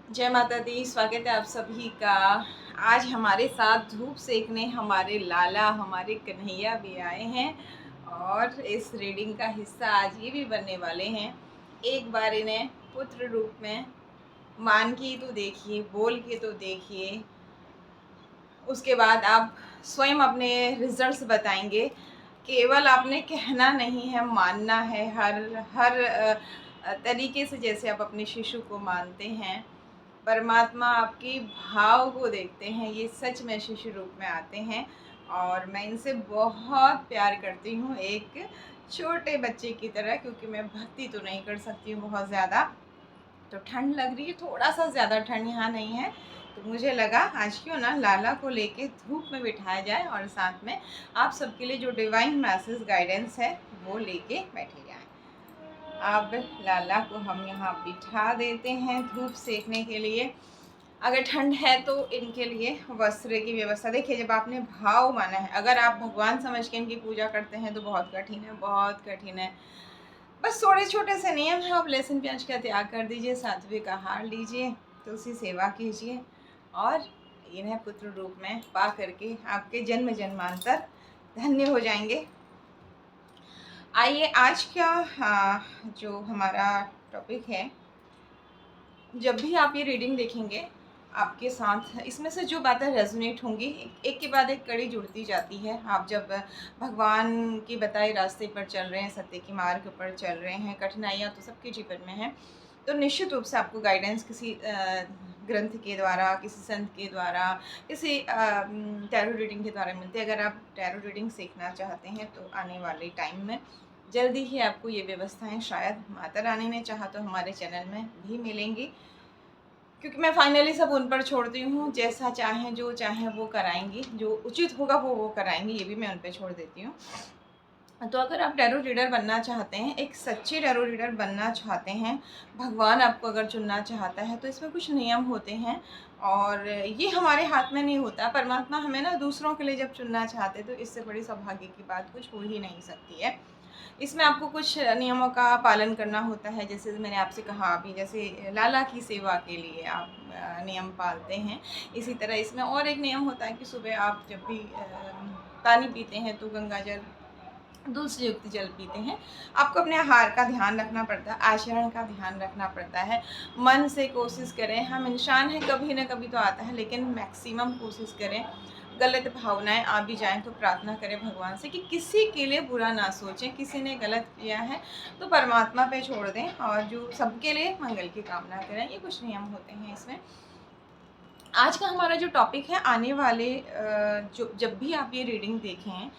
जय माता दी। स्वागत है आप सभी का। आज हमारे साथ धूप सेकने हमारे लाला, हमारे कन्हैया भी आए हैं और इस रीडिंग का हिस्सा आज ये भी बनने वाले हैं। एक बार इन्हें पुत्र रूप में मान के तो देखिए, बोल के तो देखिए, उसके बाद आप स्वयं अपने रिजल्ट्स बताएंगे। केवल आपने कहना नहीं है, मानना है। हर हर तरीके से जैसे आप अपने शिशु को मानते हैं, परमात्मा आपकी भाव को देखते हैं। ये सच में शिशु रूप में आते हैं और मैं इनसे बहुत प्यार करती हूँ, एक छोटे बच्चे की तरह, क्योंकि मैं भक्ति तो नहीं कर सकती हूँ बहुत ज़्यादा। तो ठंड लग रही है, थोड़ा सा ज़्यादा ठंड यहाँ नहीं है, तो मुझे लगा आज क्यों ना लाला को लेके धूप में बिठाया जाए और साथ में आप सबके लिए जो डिवाइन मैसेज गाइडेंस है वो लेके बैठे जाएं। अब लाला को हम यहाँ बिठा देते हैं धूप सेकने के लिए। अगर ठंड है तो इनके लिए वस्त्र की व्यवस्था। देखिए, जब आपने भाव माना है, अगर आप भगवान समझ के इनकी पूजा करते हैं तो बहुत कठिन है, बहुत कठिन है। बस थोड़े छोटे से नियम है। आप लहसुन प्याज का त्याग कर दीजिए, सात्विक आहार लीजिए, तुलसी सेवा कीजिए और इन्हें पुत्र रूप में पा करके आपके जन्म जन्मांतर धन्य हो जाएंगे। आइए आज का जो हमारा टॉपिक है, जब भी आप ये रीडिंग देखेंगे आपके साथ इसमें से जो बातें रेजोनेट होंगी, एक के बाद एक कड़ी जुड़ती जाती है। आप जब भगवान के बताए रास्ते पर चल रहे हैं, सत्य के मार्ग पर चल रहे हैं, कठिनाइयाँ तो सबके जीवन में हैं, तो निश्चित रूप से आपको गाइडेंस किसी ग्रंथ के द्वारा, किसी संत के द्वारा, किसी टैरो रीडिंग के द्वारा मिलती है। अगर आप टैरो रीडिंग सीखना चाहते हैं तो आने वाले टाइम में जल्दी ही आपको ये व्यवस्थाएं शायद माता रानी ने चाहा तो हमारे चैनल में भी मिलेंगी, क्योंकि मैं फाइनली सब उन पर छोड़ती हूँ। जैसा चाहें, जो चाहें वो कराएंगी, जो उचित होगा वो कराएंगी, ये भी मैं उन पर छोड़ देती हूँ। तो अगर आप टैरो रीडर बनना चाहते हैं, एक सच्चे टैरो रीडर बनना चाहते हैं, भगवान आपको अगर चुनना चाहता है, तो इसमें कुछ नियम होते हैं और ये हमारे हाथ में नहीं होता। परमात्मा हमें ना दूसरों के लिए जब चुनना चाहते तो इससे बड़ी सौभाग्य की बात कुछ हो ही नहीं सकती है। इसमें आपको कुछ नियमों का पालन करना होता है। जैसे मैंने आपसे कहा अभी, जैसे लाला की सेवा के लिए आप नियम पालते हैं, इसी तरह इसमें और एक नियम होता है कि सुबह आप जब भी पानी पीते हैं तो गंगा जल, दूध से युक्त जल पीते हैं। आपको अपने आहार का ध्यान रखना पड़ता है, आचरण का ध्यान रखना पड़ता है। मन से कोशिश करें, हम इंसान हैं, कभी ना कभी तो आता है, लेकिन मैक्सिमम कोशिश करें। गलत भावनाएं आ भी जाएं तो प्रार्थना करें भगवान से कि किसी के लिए बुरा ना सोचें। किसी ने गलत किया है तो परमात्मा पे छोड़ दें और जो सबके लिए मंगल की कामना करें। ये कुछ नियम होते हैं इसमें। आज का हमारा जो टॉपिक है, आने वाले जो जब भी आप ये रीडिंग देखें,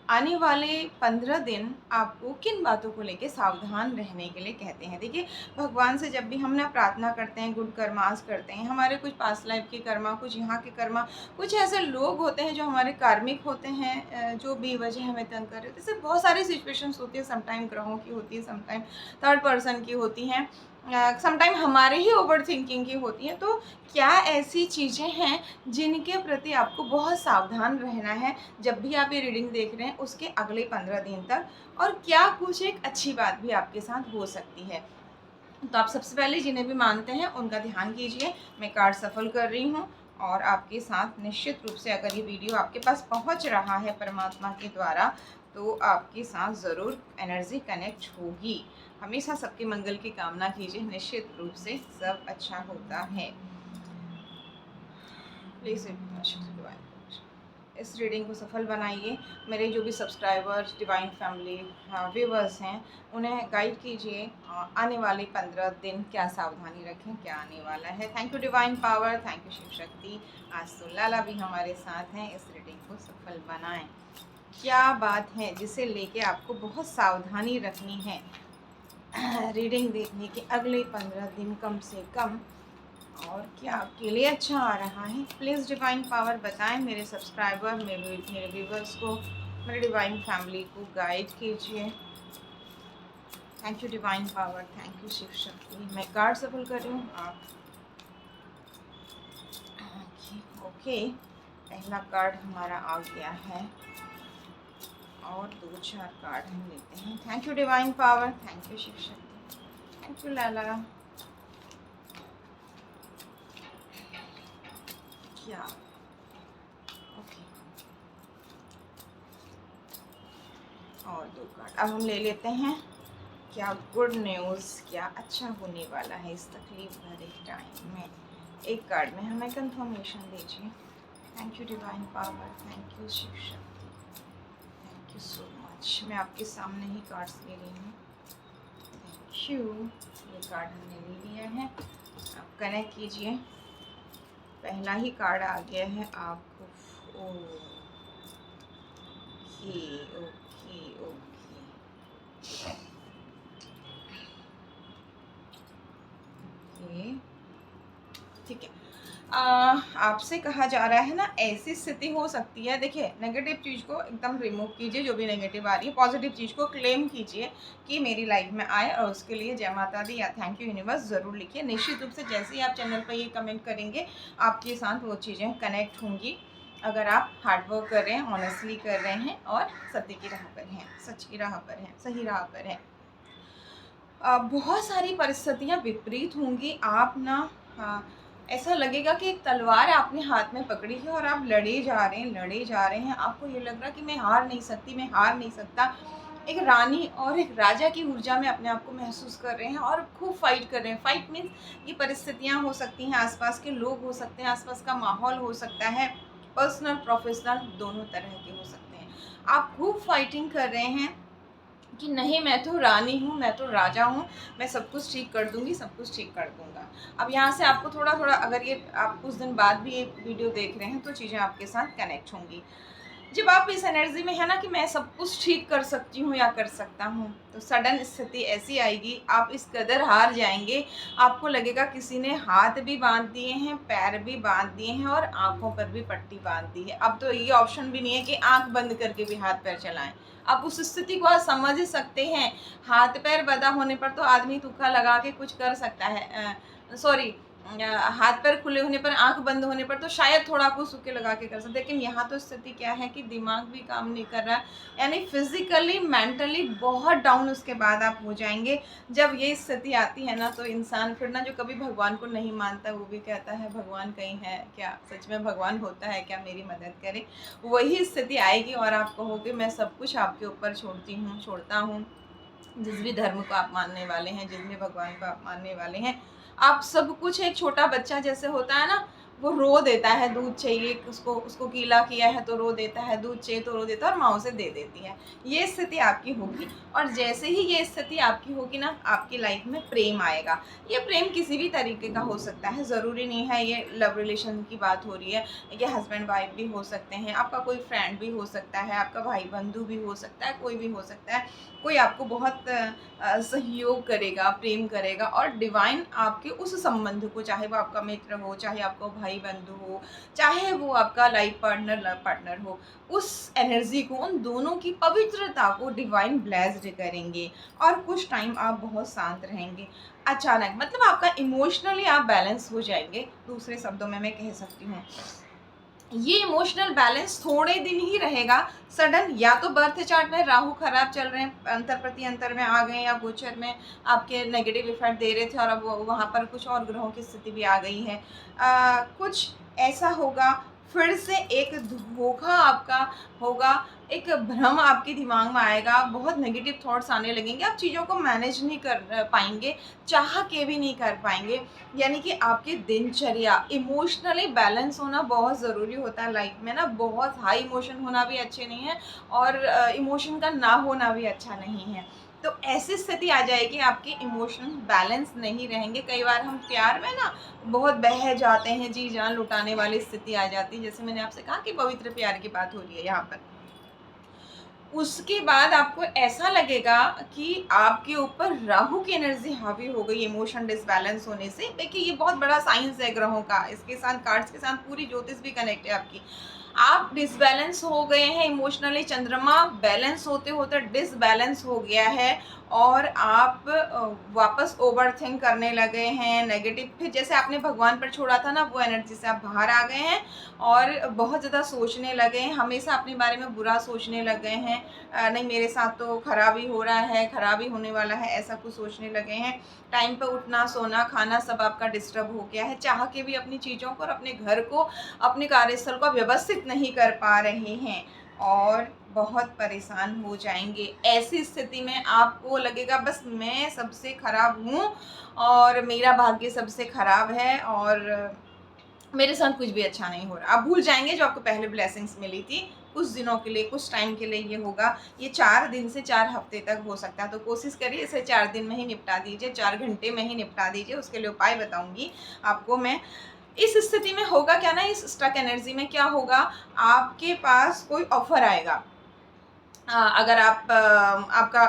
आने वाले 15 दिन आपको किन बातों को लेके सावधान रहने के लिए कहते हैं। देखिए, भगवान से जब भी हम ना प्रार्थना करते हैं, गुड कर्मास करते हैं, हमारे कुछ पास्ट लाइफ के कर्मा, कुछ यहाँ के कर्मा, कुछ ऐसे लोग होते हैं जो हमारे कार्मिक होते हैं, जो बेवजह हमें तंग कर रहे होते हैं। जैसे बहुत सारी सिचुएशंस होती है, समटाइम ग्रहों की होती है, समटाइम थर्ड पर्सन की होती हैं, समटाइम हमारे ही ओवर थिंकिंग की होती हैं। तो क्या ऐसी चीज़ें हैं जिनके प्रति आपको बहुत सावधान रहना है जब भी आप ये रीडिंग देख रहे हैं उसके अगले 15 दिन तक, और क्या कुछ एक अच्छी बात भी आपके साथ हो सकती है। तो आप सबसे पहले जिन्हें भी मानते हैं उनका ध्यान कीजिए। मैं कार्ड सफल कर रही हूँ और आपके साथ निश्चित रूप से अगर ये वीडियो आपके पास पहुँच रहा है परमात्मा के द्वारा, तो आपके साथ ज़रूर एनर्जी कनेक्ट होगी। हमेशा सबके मंगल की कामना कीजिए, निश्चित रूप से सब अच्छा होता है। प्लीज़ इस रीडिंग को सफल बनाइए। मेरे जो भी सब्सक्राइबर्स, डिवाइन फैमिली व्यूवर्स हैं, उन्हें गाइड कीजिए आने वाले 15 दिन क्या सावधानी रखें, क्या आने वाला है। Thank you divine power, thank you Shiv Shakti. आज तो लाला भी हमारे साथ हैं। इस रीडिंग को सफल बनाएं। क्या बात है जिसे लेके आपको बहुत सावधानी रखनी है रीडिंग देखने के अगले 15 दिन कम से कम, और क्या आपके लिए अच्छा आ रहा है। प्लीज़ डिवाइन पावर बताएं। मेरे सब्सक्राइबर, मेरे व्यूवर्स को, मेरे डिवाइन फैमिली को गाइड कीजिए। Thank you divine power, thank you Shiv Shakti. मैं कार्ड सफल कर रही हूँ। आप ओके, पहला कार्ड हमारा आ गया है और 2-4 कार्ड हम लेते हैं। Thank you divine power, thank you Shiv Shakti, thank you लाला। क्या ओके, और 2 कार्ड अब हम ले लेते हैं। क्या गुड न्यूज़, क्या अच्छा होने वाला है इस तकलीफ भरे टाइम में। एक कार्ड में हमें कंफर्मेशन दीजिए। Thank you divine power, thank you Shiv Shakti, thank you so much. मैं आपके सामने ही कार्ड्स ले रही हूँ। Thank you. ये कार्ड हमने ले लिया है, आप कनेक्ट कीजिए। पहला ही कार्ड आ गया है आपको। ओके ओके ओके, ठीक है। आपसे कहा जा रहा है ना, ऐसी स्थिति हो सकती है, देखिए नेगेटिव चीज़ को एकदम रिमूव कीजिए, जो भी नेगेटिव आ रही है पॉजिटिव चीज़ को क्लेम कीजिए कि मेरी लाइफ में आए, और उसके लिए जय माता दी या थैंक यू यूनिवर्स ज़रूर लिखिए। निश्चित रूप से जैसे ही आप चैनल पर ये कमेंट करेंगे, आपके साथ वो चीज़ें कनेक्ट होंगी, अगर आप हार्डवर्क कर रहे हैं, ऑनेस्टली कर रहे हैं और सत्य की राह पर हैं, सच की राह पर हैं, सही राह पर हैं। बहुत सारी परिस्थितियाँ विपरीत होंगी। आप ना ऐसा लगेगा कि एक तलवार आपने हाथ में पकड़ी है और आप लड़े जा रहे हैं, लड़े जा रहे हैं। आपको ये लग रहा है कि मैं हार नहीं सकती, मैं हार नहीं सकता। एक रानी और एक राजा की ऊर्जा में अपने आप को महसूस कर रहे हैं और खूब फाइट कर रहे हैं। फाइट मीन्स ये परिस्थितियाँ हो सकती हैं, आसपास के लोग हो सकते हैं, आसपास का माहौल हो सकता है, पर्सनल प्रोफेशनल दोनों तरह के हो सकते हैं। आप खूब फाइटिंग कर रहे हैं कि नहीं, मैं तो रानी हूँ, मैं तो राजा हूँ, मैं सब कुछ ठीक कर दूँगी, सब कुछ ठीक कर दूँगा। अब यहाँ से आपको थोड़ा-थोड़ा, अगर ये आप कुछ दिन बाद भी ये वीडियो देख रहे हैं, तो चीज़ें आपके साथ कनेक्ट होंगी। जब आप इस एनर्जी में है ना कि मैं सब कुछ ठीक कर सकती हूँ या कर सकता हूँ, तो सडन स्थिति ऐसी आएगी, आप इस कदर हार जाएँगे, आपको लगेगा किसी ने हाथ भी बाँध दिए हैं, पैर भी बाँध दिए हैं और आँखों पर भी पट्टी बाँध दी है। अब तो ये ऑप्शन भी नहीं है कि आँख बंद करके भी हाथ-पैर चलाएँ। आप उस स्थिति को समझ सकते हैं। हाथ-पैर बँधा होने पर तो आदमी तुक्का लगा के कुछ कर सकता है, सॉरी, हाथ-पैर खुले होने पर, आँख बंद होने पर तो शायद थोड़ा कुछ तुक्के लगा के कर सकते हैं। लेकिन यहाँ तो स्थिति क्या है कि दिमाग भी काम नहीं कर रहा है, यानी फिज़िकली, मेंटली बहुत डाउन उसके बाद आप हो जाएँगे। जब ये स्थिति आती है ना, तो इंसान फिर ना, जो कभी भगवान को नहीं मानता, वो भी कहता है भगवान कहीं है क्या? सच में भगवान होता है क्या? मेरी मदद करे। वही स्थिति आएगी और आप कहोगे मैं सब कुछ आपके ऊपर छोड़ती हूँ, छोड़ता हूँ। जिस भी धर्म को आप मानने वाले हैं, जिस भी भगवान को आप मानने वाले हैं, आप सब कुछ, एक छोटा बच्चा जैसे होता है ना, वो रो देता है, दूध चाहिए, उसको उसको गीला किया है तो रो देता है, दूध चाहिए तो रो देता है और माँ उसे दे देती है। ये स्थिति आपकी होगी, और जैसे ही ये स्थिति आपकी होगी ना, आपकी लाइफ में प्रेम आएगा। ये प्रेम किसी भी तरीके का हो सकता है, ज़रूरी नहीं है ये लव रिलेशन की बात हो रही है, ये हस्बैंड वाइफ भी हो सकते हैं, आपका कोई फ्रेंड भी हो सकता है, आपका भाई बंधु भी हो सकता है, कोई भी हो सकता है। कोई आपको बहुत सहयोग करेगा, प्रेम करेगा, और डिवाइन आपके उस संबंध को, चाहे वो आपका मित्र हो, चाहे आपका भाई बंधु हो, चाहे वो आपका लाइफ पार्टनर, लव पार्टनर हो, उस एनर्जी को, उन दोनों की पवित्रता को डिवाइन ब्लेस्ड करेंगे, और कुछ टाइम आप बहुत शांत रहेंगे। अचानक, मतलब आपका इमोशनली आप बैलेंस हो जाएंगे, दूसरे शब्दों में मैं कह सकती हूँ। ये इमोशनल बैलेंस थोड़े दिन ही रहेगा। सडन, या तो बर्थ चार्ट में राहु खराब चल रहे हैं, अंतर प्रति अंतर में आ गए, या गोचर में आपके नेगेटिव इफेक्ट दे रहे थे और अब वहाँ पर कुछ और ग्रहों की स्थिति भी आ गई है। कुछ ऐसा होगा, फिर से एक धोखा आपका होगा, एक भ्रम आपके दिमाग में आएगा, बहुत नेगेटिव थॉट्स आने लगेंगे, आप चीज़ों को मैनेज नहीं कर पाएंगे, चाह के भी नहीं कर पाएंगे। यानी कि आपकी दिनचर्या, इमोशनली बैलेंस होना बहुत ज़रूरी होता है लाइफ में ना। बहुत हाई इमोशन होना भी अच्छे नहीं है, और इमोशन का ना होना भी अच्छा नहीं है। तो ऐसी स्थिति आ जाएगी, आपके इमोशन बैलेंस नहीं रहेंगे। कई बार हम प्यार में ना बहुत बह जाते हैं, जी जान लुटाने वाली स्थिति आ जाती है, जैसे मैंने आपसे कहा कि पवित्र प्यार की बात हो रही है यहाँ पर। उसके बाद आपको ऐसा लगेगा कि आपके ऊपर राहु की एनर्जी हावी हो गई, इमोशन डिसबैलेंस होने से। देखिए, ये बहुत बड़ा साइंस है ग्रहों का, इसके साथ कार्ड्स के साथ पूरी ज्योतिष भी कनेक्ट है आपकी। आप डिसबैलेंस हो गए हैं इमोशनली, चंद्रमा बैलेंस होते होते डिसबैलेंस हो गया है, और आप वापस ओवरथिंक करने लगे हैं, नेगेटिव, फिर जैसे आपने भगवान पर छोड़ा था ना, वो एनर्जी से आप बाहर आ गए हैं और बहुत ज़्यादा सोचने लगे हैं, हमेशा अपने बारे में बुरा सोचने लग गए हैं। नहीं मेरे साथ तो खराब ही हो रहा है, खराब ही होने वाला है, ऐसा कुछ सोचने लगे हैं। टाइम पे उठना, सोना, खाना सब आपका डिस्टर्ब हो गया है। चाह के भी अपनी चीज़ों को और अपने घर को, अपने कार्यस्थल को व्यवस्थित नहीं कर पा रहे हैं और बहुत परेशान हो जाएंगे। ऐसी स्थिति में आपको लगेगा बस मैं सबसे खराब हूँ और मेरा भाग्य सबसे खराब है और मेरे साथ कुछ भी अच्छा नहीं हो रहा। आप भूल जाएंगे जो आपको पहले ब्लेसिंग्स मिली थी। कुछ दिनों के लिए, कुछ टाइम के लिए ये होगा। ये 4 दिन से 4 हफ्ते तक हो सकता है, तो कोशिश करिए इसे 4 दिन में ही निपटा दीजिए, 4 घंटे में ही निपटा दीजिए। उसके लिए उपाय बताऊंगी आपको मैं। इस स्थिति में होगा क्या ना, इस स्टक एनर्जी में क्या होगा, आपके पास कोई ऑफर आएगा। अगर आप आपका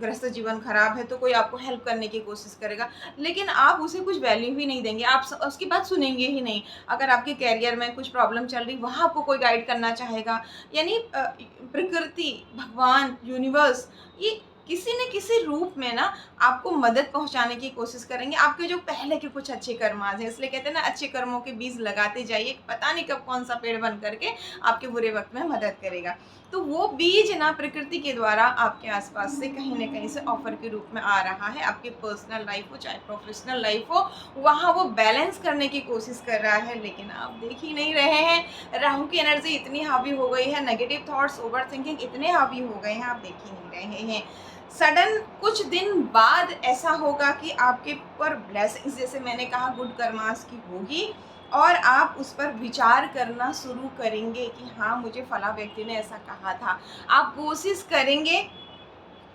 गृहस्थ जीवन खराब है तो कोई आपको हेल्प करने की कोशिश करेगा, लेकिन आप उसे कुछ वैल्यू ही नहीं देंगे, आप उसकी बात सुनेंगे ही नहीं। अगर आपके कैरियर में कुछ प्रॉब्लम चल रही, वहाँ आपको कोई गाइड करना चाहेगा, यानी प्रकृति, भगवान, यूनिवर्स, ये किसी न किसी रूप में ना आपको मदद पहुंचाने की कोशिश करेंगे। आपके जो पहले के कुछ अच्छे कर्माज हैं, इसलिए कहते हैं ना, अच्छे कर्मों के बीज लगाते जाइए, पता नहीं कब कौन सा पेड़ बन करके आपके बुरे वक्त में मदद करेगा। तो वो बीज ना प्रकृति के द्वारा आपके आसपास से कहीं ना कहीं से ऑफर के रूप में आ रहा है। आपकी पर्सनल लाइफ हो चाहे प्रोफेशनल लाइफ हो, वहाँ वो बैलेंस करने की कोशिश कर रहा है, लेकिन आप देख ही नहीं रहे हैं। राहु की एनर्जी इतनी हावी हो गई है, नेगेटिव थॉट्स, ओवर थिंकिंग इतने हावी हो गए हैं, आप देख ही नहीं रहे हैं। सडन कुछ दिन बाद ऐसा होगा कि आपके ऊपर ब्लेसिंग्स, जैसे मैंने कहा, गुड कर्मास की होगी और आप उस पर विचार करना शुरू करेंगे कि हाँ, मुझे फला व्यक्ति ने ऐसा कहा था। आप कोशिश करेंगे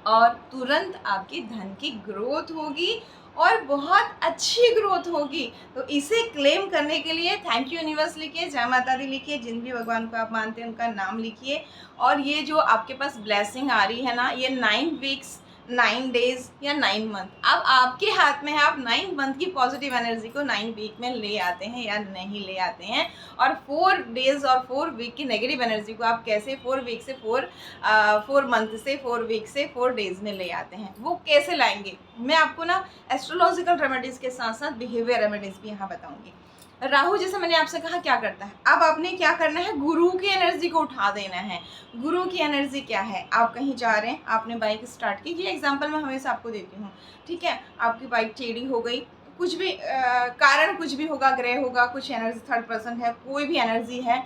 और तुरंत आपकी धन की ग्रोथ होगी और बहुत अच्छी ग्रोथ होगी। तो इसे क्लेम करने के लिए थैंक यू यूनिवर्स लिखिए, जय माता दी लिखिए, जिन भी भगवान को आप मानते हैं उनका नाम लिखिए। और ये जो आपके पास ब्लेसिंग आ रही है ना, ये 9 वीक्स, 9 डेज या 9 मंथ, अब आपके हाथ में है। आप 9 मंथ की पॉजिटिव एनर्जी को 9 वीक में ले आते हैं या नहीं ले आते हैं, और 4 डेज और 4 वीक की नेगेटिव एनर्जी को आप कैसे 4 वीक से 4 मंथ से 4 वीक से 4 डेज में ले आते हैं। वो कैसे लाएंगे, मैं आपको ना एस्ट्रोलॉजिकल रेमेडीज़ के साथ साथ बिहेवियर रेमेडीज़ भी यहाँ बताऊंगी। राहु, जैसे मैंने आपसे कहा, क्या करता है, अब आपने क्या करना है, गुरु की एनर्जी को उठा देना है। गुरु की एनर्जी क्या है, आप कहीं जा रहे हैं, आपने बाइक स्टार्ट की, ये एग्जांपल मैं हमेशा आपको देती हूँ, ठीक है। आपकी बाइक टेढ़ी हो गई, कुछ भी कारण कुछ भी होगा, ग्रह होगा, कुछ एनर्जी, थर्ड पर्सन है, कोई भी एनर्जी है,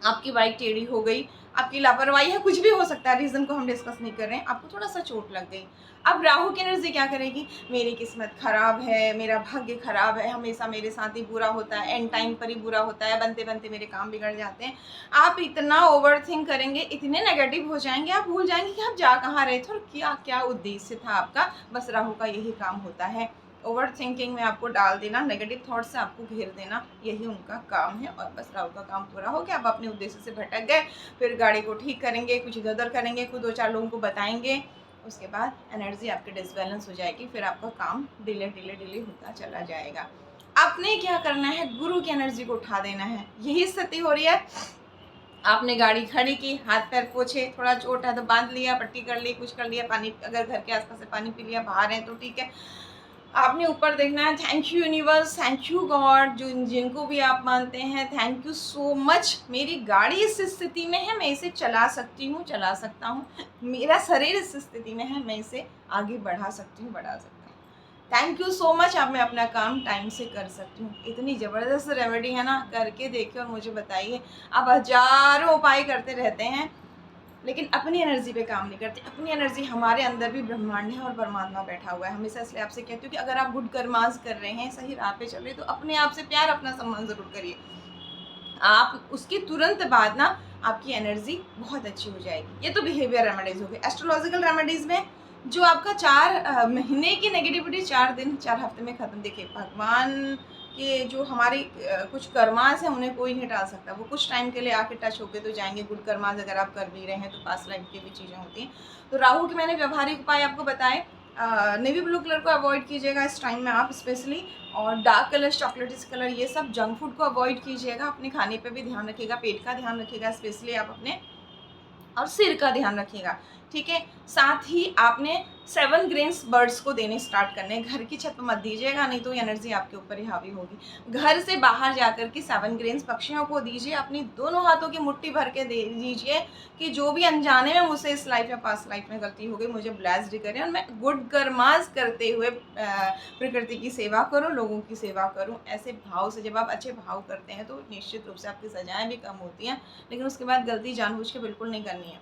आपकी बाइक टेढ़ी हो गई, आपकी लापरवाही है, कुछ भी हो सकता है, रीज़न को हम डिस्कस नहीं कर रहे हैं, आपको थोड़ा सा चोट लग गई। अब राहु की एनर्जी क्या करेगी, मेरी किस्मत खराब है, मेरा भाग्य खराब है, हमेशा मेरे साथ ही बुरा होता है, एंड टाइम पर ही बुरा होता है, बनते बनते मेरे काम बिगड़ जाते हैं। आप इतना ओवर थिंक करेंगे, इतने नेगेटिव हो जाएंगे, आप भूल जाएंगे कि आप जा कहाँ रहे थे और क्या क्या उद्देश्य था आपका। बस राहु का यही काम होता है, ओवर थिंकिंग में आपको डाल देना, नेगेटिव थॉट से आपको घेर देना, यही उनका काम है। और बस राहु का काम पूरा हो गया, आप अपने उद्देश्य से भटक गए, फिर गाड़ी को ठीक करेंगे, कुछ इधर उधर करेंगे, कुछ 2-4 लोगों को बताएंगे, उसके बाद एनर्जी आपकी डिसबैलेंस हो जाएगी, फिर आपका काम डिले होता चला जाएगा। आपने क्या करना है, गुरु की एनर्जी को उठा देना है। यही स्थिति हो रही है, आपने गाड़ी खड़ी की, हाथ पैर पोछे, थोड़ा चोट है तो बांध लिया, पट्टी कर ली, कुछ कर लिया, पानी अगर घर के आसपास से पानी पी लिया, बाहर है तो ठीक है। आपने ऊपर देखना है, thank you universe, thank you God, जो जिनको भी आप मानते हैं, थैंक यू सो मच, मेरी गाड़ी इस स्थिति में है, मैं इसे चला सकती हूँ, चला सकता हूँ, मेरा शरीर इस स्थिति में है, मैं इसे आगे बढ़ा सकती हूँ, बढ़ा सकता हूँ। थैंक यू सो मच, अब मैं अपना काम टाइम से कर सकती हूँ। इतनी ज़बरदस्त रेमेडी है ना, करके देखिए और मुझे बताइए। आप हज़ारों उपाय करते रहते हैं लेकिन अपनी एनर्जी पे काम नहीं करते। अपनी एनर्जी, हमारे अंदर भी ब्रह्मांड है और परमात्मा बैठा हुआ है। हमेशा इसलिए आपसे कहती हूँ कि अगर आप गुड कर्मास कर रहे हैं, सही राह पे चल रहे हैं, तो अपने आप से प्यार, अपना सम्मान ज़रूर करिए। आप उसके तुरंत बाद ना आपकी एनर्जी बहुत अच्छी हो जाएगी। ये तो बिहेवियर रेमेडीज़ हो गई। एस्ट्रोलॉजिकल रेमेडीज़ में जो आपका 4 महीने की नेगेटिविटी 4 दिन 4 हफ्ते में ख़त्म। देखिए, भगवान कि जो हमारी कुछ कर्मास हैं उन्हें कोई नहीं टाल सकता। वो कुछ टाइम के लिए आके टच होके तो जाएंगे। गुड कर्मास अगर आप कर भी रहे हैं तो पास्ट लाइफ की भी चीज़ें होती हैं। तो राहु के मैंने व्यवहारिक उपाय आपको बताए। नेवी ब्लू कलर को अवॉइड कीजिएगा इस टाइम में आप स्पेशली, और डार्क कलर, चॉकलेटिस कलर, ये सब जंक फूड को अवॉइड कीजिएगा। अपने खाने पे भी ध्यान रखिएगा, पेट का ध्यान रखिएगा स्पेशली आप अपने, और सिर का ध्यान रखिएगा, ठीक है। साथ ही आपने 7 ग्रेन्स बर्ड्स को देने स्टार्ट करने हैं। घर की छत पर मत दीजिएगा, नहीं तो एनर्जी आपके ऊपर ही हावी होगी। घर से बाहर जाकर के 7 ग्रेन्स पक्षियों को दीजिए, अपनी दोनों हाथों की मुट्ठी भर के दे दीजिए कि जो भी अनजाने में मुझसे इस लाइफ या पास्ट लाइफ में गलती हो गई, मुझे ब्लेस्ड करें और मैं गुड कर्मास करते हुए प्रकृति की सेवा करूं, लोगों की सेवा करूं। ऐसे भाव से जब आप अच्छे भाव करते हैं तो निश्चित रूप से आपकी सजाएं भी कम होती हैं, लेकिन उसके बाद गलती जानबूझ के बिल्कुल नहीं करनी है।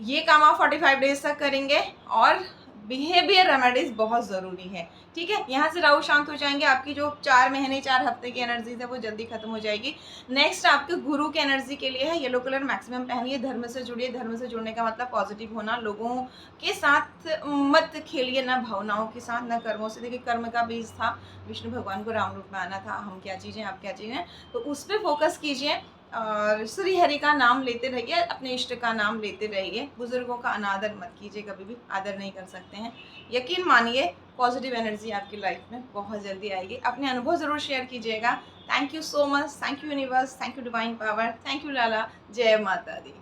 ये काम आप 45 डेज तक करेंगे और बिहेवियर रेमेडीज बहुत ज़रूरी है, ठीक है। यहाँ से राहु शांत हो जाएंगे, आपकी जो 4 महीने 4 हफ्ते की एनर्जीज है वो जल्दी खत्म हो जाएगी। नेक्स्ट आपके गुरु की एनर्जी के लिए है येलो कलर मैक्सिमम पहनिए, धर्म से जुड़िए। धर्म से जुड़ने का मतलब पॉजिटिव होना, लोगों के साथ मत खेलिए, ना भावनाओं के साथ ना कर्मों से। देखिए कर्म का बीज था, विष्णु भगवान को राम रूप में आना था, हम क्या चीज़ें आप क्या चीज़ें, तो उस पर फोकस कीजिए और श्री हरि का नाम लेते रहिए, अपने इष्ट का नाम लेते रहिए। बुजुर्गों का अनादर मत कीजिए, कभी भी आदर नहीं कर सकते हैं। यकीन मानिए पॉजिटिव एनर्जी आपकी लाइफ में बहुत जल्दी आएगी। अपने अनुभव ज़रूर शेयर कीजिएगा। Thank you so much, thank you universe, thank you divine power, thank you Lala, जय माता दी।